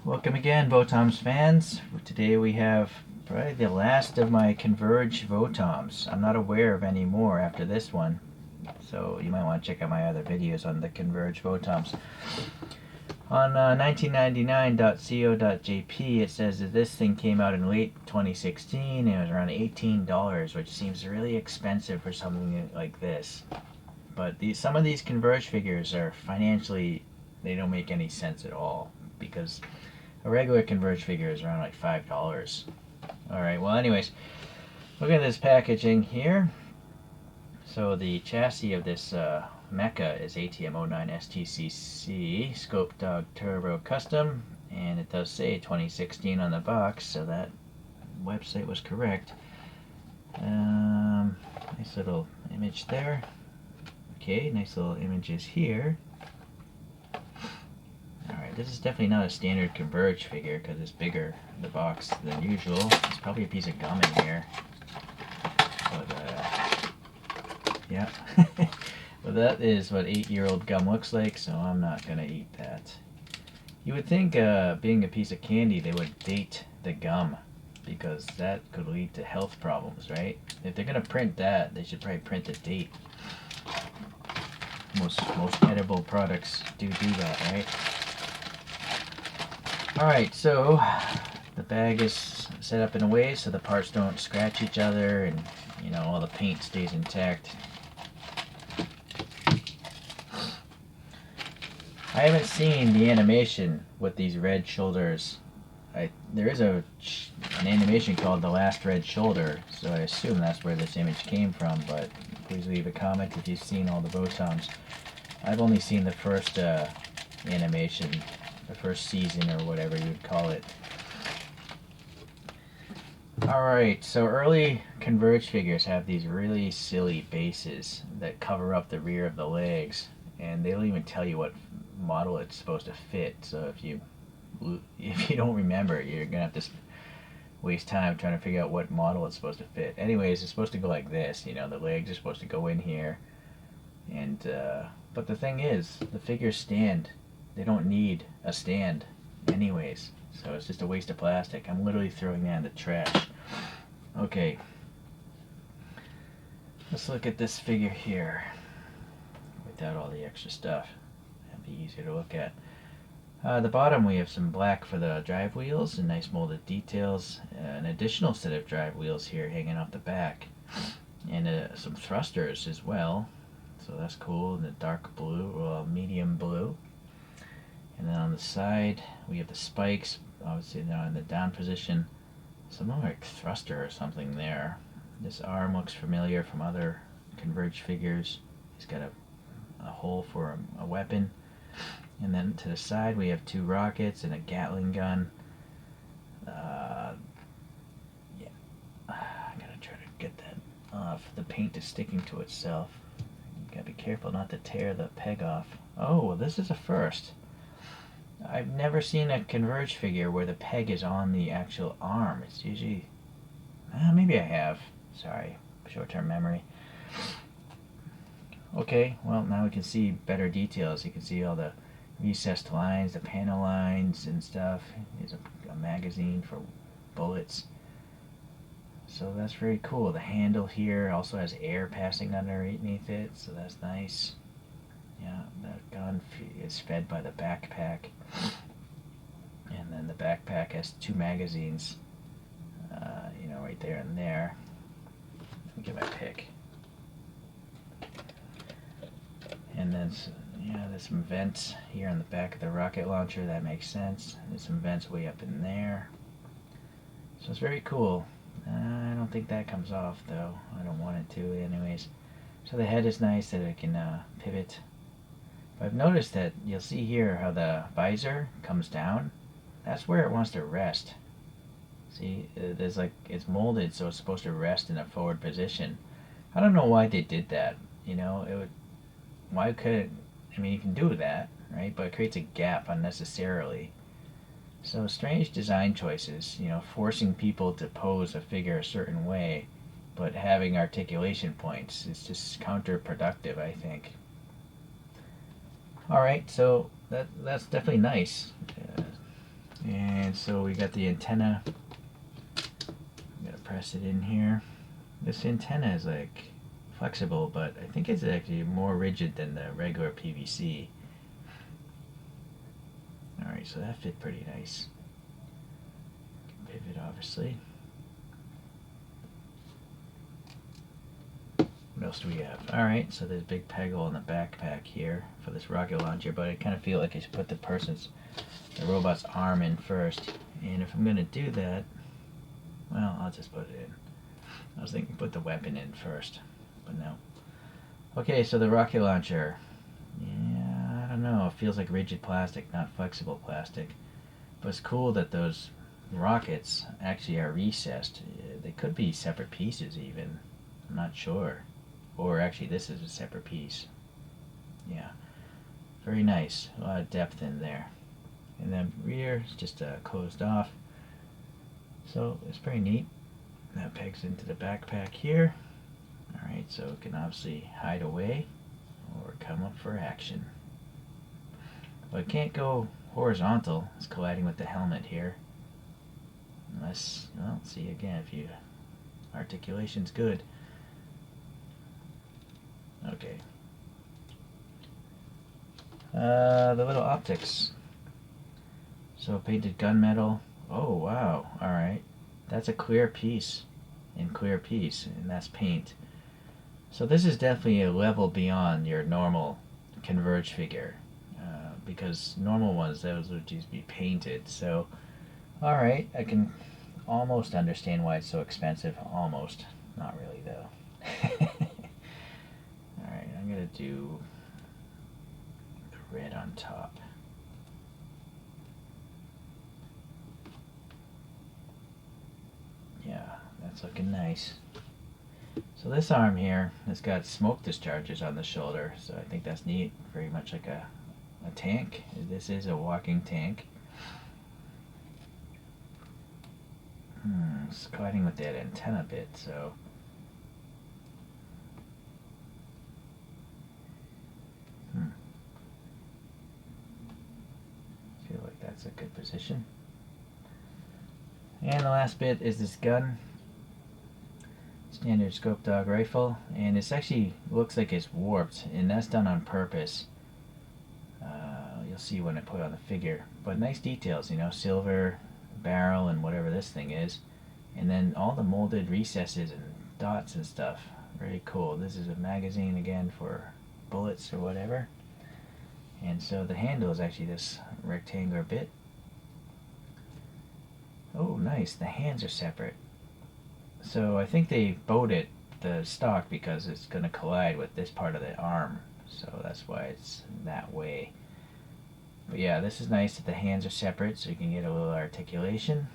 Welcome again, VOTOMS fans. Today we have probably the last of my Converge VOTOMs. I'm not aware of any more after this one, so you might want to check out my other videos on the Converge VOTOMs. On 1999.co.jp it says that this thing came out in late 2016 and it was around $18, which seems really expensive for something like this. But some of these Converge figures are financially, they don't make any sense at all, because a regular Converge figure is around like $5. Alright, well anyways, look at this packaging here. So the chassis of this mecha is ATM09 STCC Scopedog Turbo Custom, and it does say 2016 on the box, so that website was correct. Nice little image there. Okay, nice little images here. Alright, this is definitely not a standard Converge figure because it's bigger in the box than usual. There's probably a piece of gum in here. But, yeah. Well, that is what 8-year-old gum looks like, so I'm not going to eat that. You would think, being a piece of candy, they would date the gum, because that could lead to health problems, right? If they're going to print that, they should probably print the date. Most edible products do that, right? Alright, so the bag is set up in a way so the parts don't scratch each other and, you know, all the paint stays intact. I haven't seen the animation with these red shoulders. There is an animation called The Last Red Shoulder, so I assume that's where this image came from, but please leave a comment if you've seen all the VOTOMs. I've only seen the first animation, the first season or whatever you would call it. Alright, so early Converge figures have these really silly bases that cover up the rear of the legs, and they don't even tell you what model it's supposed to fit, so if you don't remember, you're gonna have to waste time trying to figure out what model it's supposed to fit. Anyways, it's supposed to go like this, you know, the legs are supposed to go in here, and but the thing is, the figures stand. They don't need a stand anyways, so it's just a waste of plastic. I'm literally throwing that in the trash. Okay, let's look at this figure here without all the extra stuff. That'd be easier to look at. The bottom we have some black for the drive wheels and nice molded details. An additional set of drive wheels here hanging off the back, and some thrusters as well, so that's cool, in the dark blue or medium blue. And then on the side we have the spikes, obviously they're in the down position. Something like thruster or something there. This arm looks familiar from other Converge figures. He's got a hole for a weapon. And then to the side we have 2 rockets and a Gatling gun. Yeah, I gotta try to get that off. The paint is sticking to itself. You gotta be careful not to tear the peg off. Oh, well, this is a first. I've never seen a Converge figure where the peg is on the actual arm. It's usually... maybe I have. Sorry, short-term memory. Okay, well, now we can see better details. You can see all the recessed lines, the panel lines and stuff. There's a magazine for bullets. So that's very cool. The handle here also has air passing underneath it, so that's nice. Yeah, that gun is fed by the backpack. And then the backpack has 2 magazines, you know, right there and there. Let me get my pick. And then, yeah, there's some vents here on the back of the rocket launcher. That makes sense. There's some vents way up in there. So it's very cool. I don't think that comes off, though. I don't want it to, anyways. So the head is nice that it can pivot. But I've noticed that you'll see here how the visor comes down. That's where it wants to rest. See, there's like, it's molded so it's supposed to rest in a forward position. I don't know why they did that. You know, it would... Why could it... I mean, you can do that, right? But it creates a gap unnecessarily. So strange design choices, you know, forcing people to pose a figure a certain way, but having articulation points. It's just counterproductive, I think. Alright, so that's definitely nice. And so we got the antenna. I'm gonna press it in here. This antenna is like flexible, but I think it's actually more rigid than the regular PVC. Alright, so that fit pretty nice. Pivot, obviously. What else do we have? Alright, so there's a big peg hole in the backpack here for this rocket launcher, but I kind of feel like I should put the robot's arm in first. And if I'm going to do that, well, I'll just put it in. I was thinking put the weapon in first, but no. Okay, so the rocket launcher. Yeah, I don't know. It feels like rigid plastic, not flexible plastic. But it's cool that those rockets actually are recessed. They could be separate pieces even. I'm not sure. Or actually this is a separate piece. Yeah. Very nice. A lot of depth in there. And then rear is just closed off. So it's pretty neat. That pegs into the backpack here. Alright, so it can obviously hide away or come up for action. But it can't go horizontal. It's colliding with the helmet here. Unless, well, see again, if you articulation's good. Okay. The little optics. So painted gunmetal. Oh wow, alright. That's a clear piece and clear piece, and that's paint. So this is definitely a level beyond your normal Converge figure. Because normal ones, those would just be painted. So, alright, I can almost understand why it's so expensive. Almost. Not really though. Alright, I'm going to do the red on top. Yeah, that's looking nice. So this arm here has got smoke discharges on the shoulder, so I think that's neat. Very much like a tank. This is a walking tank. It's colliding with that antenna bit, so feel like that's a good position. And the last bit is this gun. Standard Scopedog rifle, and this actually looks like it's warped, and that's done on purpose. You'll see when I put on the figure, but nice details, you know, silver barrel and whatever this thing is, and then all the molded recesses and dots and stuff. Very cool. This is a magazine again for bullets or whatever, and so the handle is actually this rectangular bit. Oh nice, the hands are separate. So I think they bowed the stock because it's going to collide with this part of the arm, so that's why it's that way. But yeah, this is nice that the hands are separate so you can get a little articulation.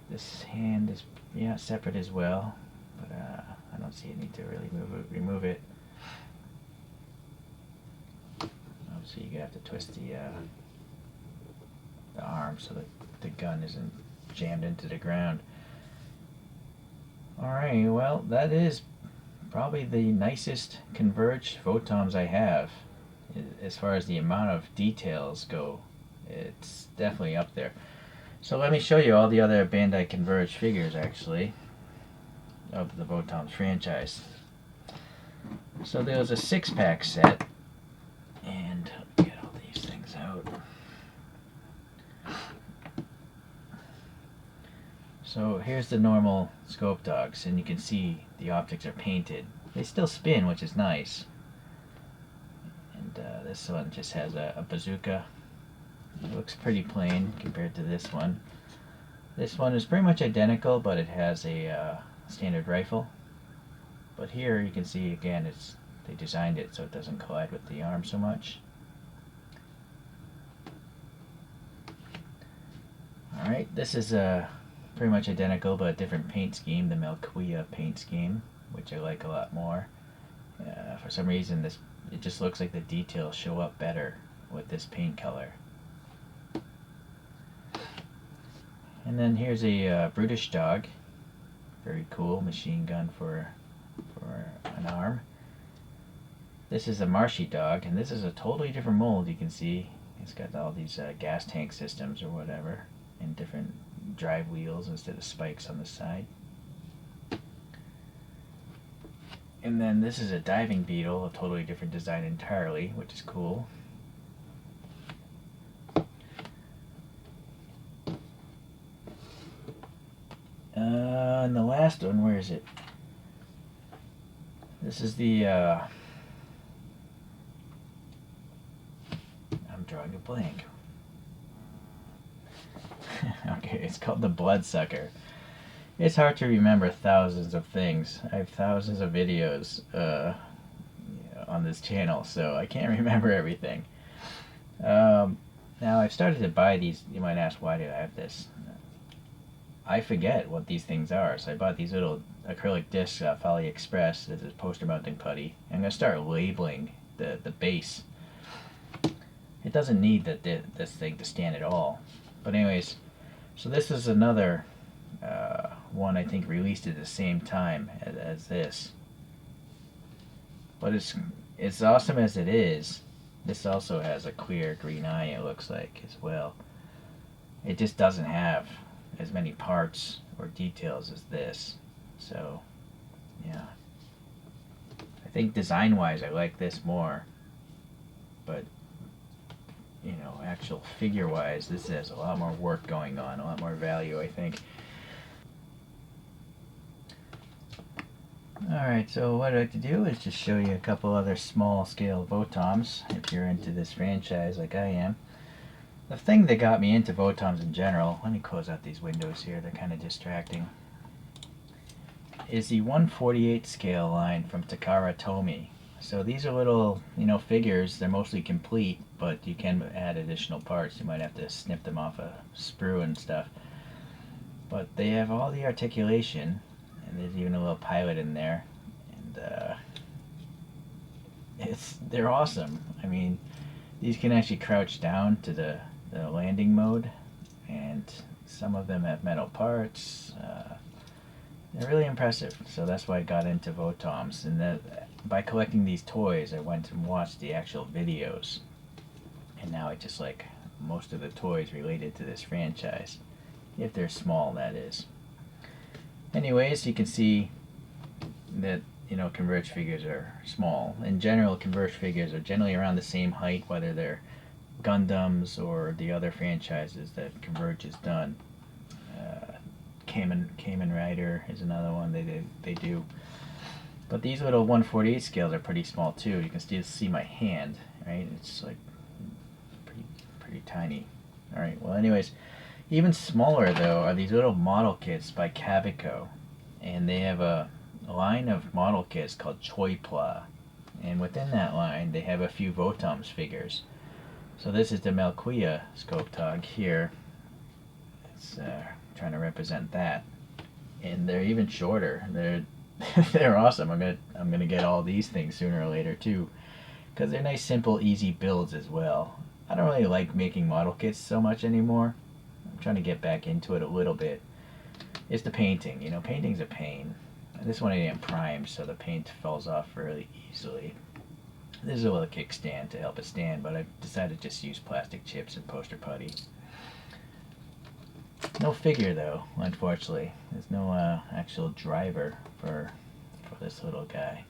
This hand is, yeah, separate as well, but I don't see a need to really remove it. Obviously you're going to have to twist the arm so that the gun isn't jammed into the ground. Alright, well, that is probably the nicest Converge VOTOMS I have. As far as the amount of details go, it's definitely up there. So let me show you all the other Bandai Converge figures, actually, of the VOTOMS franchise. So there was a 6-pack set, and get all these things out. So here's the normal Scopedogs, and you can see the optics are painted. They still spin, which is nice. And this one just has a bazooka. It looks pretty plain compared to this one. This one is pretty much identical, but it has a standard rifle. But here you can see again, they designed it so it doesn't collide with the arm so much. Alright, this is pretty much identical, but a different paint scheme, the Melquia paint scheme, which I like a lot more. For some reason, it just looks like the details show up better with this paint color. And then here's a brutish dog. Very cool, machine gun for an arm. This is a marshy dog, and this is a totally different mold. You can see It's got all these gas tank systems or whatever, and different drive wheels instead of spikes on the side. And then this is a diving beetle, a totally different design entirely, which is cool. And the last one, where is it? This is the, I'm drawing a blank. Okay, it's called the Bloodsucker. It's hard to remember thousands of things. I have thousands of videos on this channel, so I can't remember everything. Now, I've started to buy these. You might ask, why do I have this? I forget what these things are, so I bought these little acrylic discs off AliExpress. This is poster mounting putty. I'm going to start labeling the base. It doesn't need this thing to stand at all. But anyways, so this is another one I think released at the same time as this. But it's awesome as it is. This also has a clear green eye, it looks like, as well. It just doesn't have as many parts or details as this. So, yeah. I think design-wise I like this more. But, you know, actual figure-wise, this has a lot more work going on, a lot more value, I think. Alright, so what I'd like to do is just show you a couple other small-scale VOTOMs, if you're into this franchise like I am. The thing that got me into VOTOMs in general, let me close out these windows here, they're kind of distracting, is the 1/48 scale line from Takara Tomy. So these are little, you know, figures. They're mostly complete, but you can add additional parts. You might have to snip them off a sprue and stuff. But they have all the articulation, and there's even a little pilot in there, and they're awesome. I mean, these can actually crouch down to the landing mode, and some of them have metal parts. They're really impressive, so that's why I got into VOTOMs. And by collecting these toys, I went and watched the actual videos, and now I just like most of the toys related to this franchise, if they're small, that is. Anyways, you can see that, you know, Converge figures are small. In general, Converge figures are generally around the same height, whether they're Gundams or the other franchises that Converge has done. Kamen Rider is another one they do. But these little 1/48 scales are pretty small too. You can still see my hand, right? It's like pretty tiny. Alright, well anyways, even smaller though are these little model kits by Cavico. And they have a line of model kits called Choipla. And within that line they have a few VOTOMs figures. So this is the Melquia Scopedog here. It's trying to represent that. And they're even shorter. They're awesome. I'm gonna get all these things sooner or later too, because they're nice, simple, easy builds as well. I don't really like making model kits so much anymore. I'm trying to get back into it a little bit. It's the painting. You know, painting's a pain. This one I didn't prime, so the paint falls off really easily. This is a little kickstand to help it stand, but I decided to just use plastic chips and poster putty. No figure though, unfortunately. There's no actual driver for this little guy.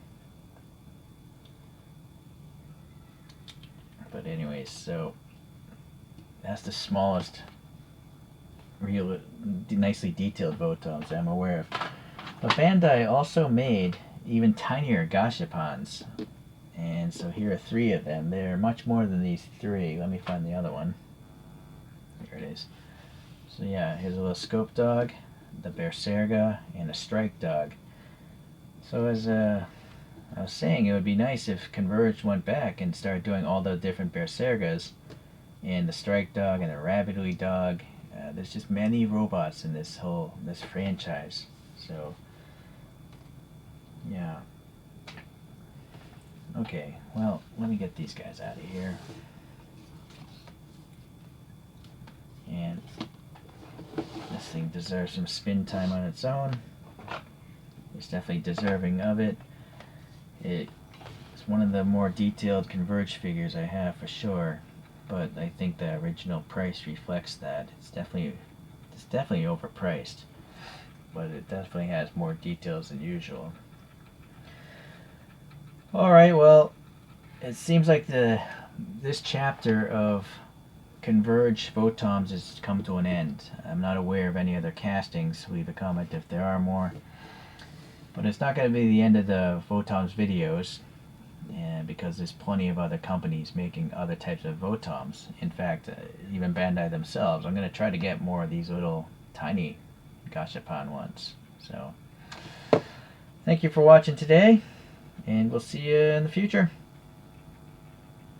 But anyways, so that's the smallest real nicely detailed VOTOMs I'm aware of. But Bandai also made even tinier gashapons. And so here are 3 of them. They're much more than these 3. Let me find the other one. Here it is. So yeah, here's a little Scopedog, the Berserga, and a Strike Dog. So as I was saying, it would be nice if Converge went back and started doing all the different Bersergas, and the Strike Dog, and the Rabbitly Dog. There's just many robots in this franchise. So yeah. Okay, well, let me get these guys out of here. And this thing deserves some spin time on its own. It's definitely deserving of it. It's one of the more detailed Converge figures I have for sure. but I think the original price reflects that. It's definitely overpriced, but it definitely has more details than usual. Alright, well, it seems like this chapter of Converge VOTOMS has come to an end. I'm not aware of any other castings. Leave a comment if there are more. But it's not going to be the end of the VOTOMS videos, because there's plenty of other companies making other types of VOTOMS. In fact, even Bandai themselves. I'm going to try to get more of these little tiny gashapon ones. So, thank you for watching today, and we'll see you in the future.